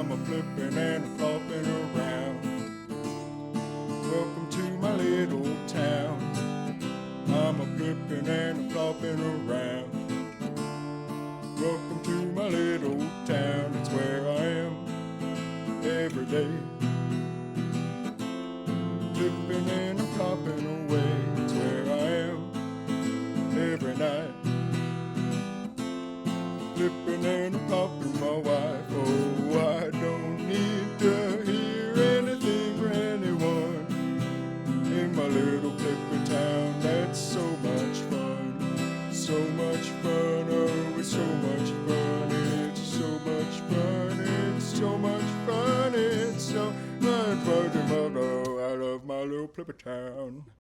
I'm a flipping and a flopping around. Welcome to my little town. I'm a flipping and a flopping around. Welcome to my little town. It's where I am every day. Flipping and a flopping away. It's where I am every night. Flipping and a flopping my wife. Oh, I don't need to hear anything from anyone in my little flipping town. That's so much fun, so much fun, oh, it's so much fun, it's so much fun, it's so much fun, it's so much fun. Oh, I love my little flipping town.